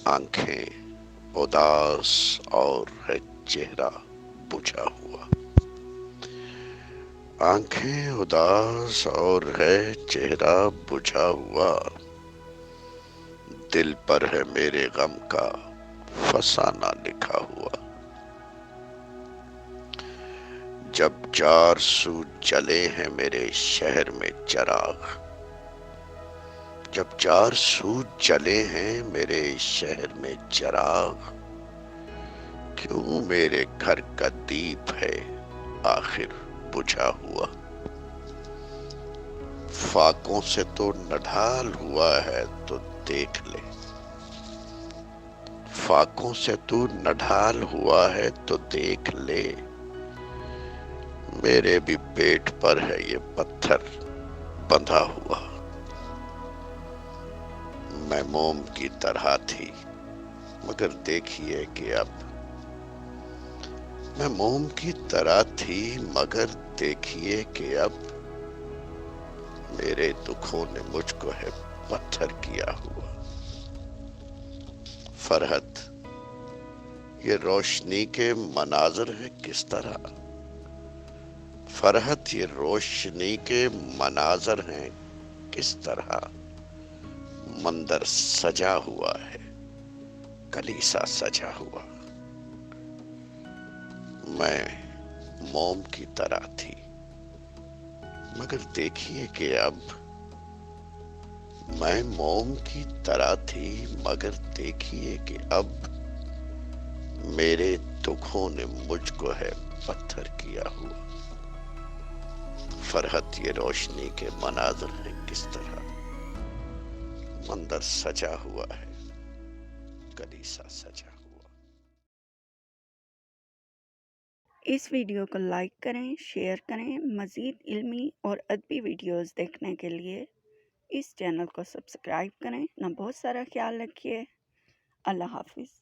آنکھیں اداس اور ہے چہرہ بجھا ہوا، آنکھیں اداس اور ہے چہرہ بجھا ہوا، دل پر ہے میرے غم کا فسانہ لکھا ہوا، جب چار سو جلے ہیں میرے شہر میں چراغ، جب چار سو جلے ہیں میرے شہر میں چراغ، کیوں میرے گھر کا دیپ ہے آخر بجھا ہوا، فاقوں سے تو نڈھال ہوا ہے تو دیکھ لے، فاقوں سے تو نڈھال ہوا ہے تو دیکھ لے، میرے بھی پیٹ پر ہے یہ پتھر بندھا ہوا، میں موم کی طرح تھی مگر دیکھیے کہ اب، میں موم کی طرح تھی مگر دیکھیے کہ اب، میرے دکھوں نے مجھ کو ہے پتھر کیا ہوا، فرحت یہ روشنی کے مناظر ہے کس طرح، فرحت یہ روشنی کے مناظر ہیں کس طرح، مندر سجا ہوا ہے کلیسا سجا ہوا، میں موم کی طرح تھی مگر دیکھیے کہ اب، میں موم کی طرح تھی مگر دیکھیے کہ اب، میرے دکھوں نے مجھ کو ہے پتھر کیا ہوا، فرحت یہ روشنی کے مناظر ہیں کس طرح، مندر سجا ہوا ہے کلیسا سجا ہوا۔ اس ویڈیو کو لائک کریں، شیئر کریں۔ مزید علمی اور ادبی ویڈیوز دیکھنے کے لیے اس چینل کو سبسکرائب کریں۔ اپنا بہت سارا خیال رکھیے۔ اللہ حافظ۔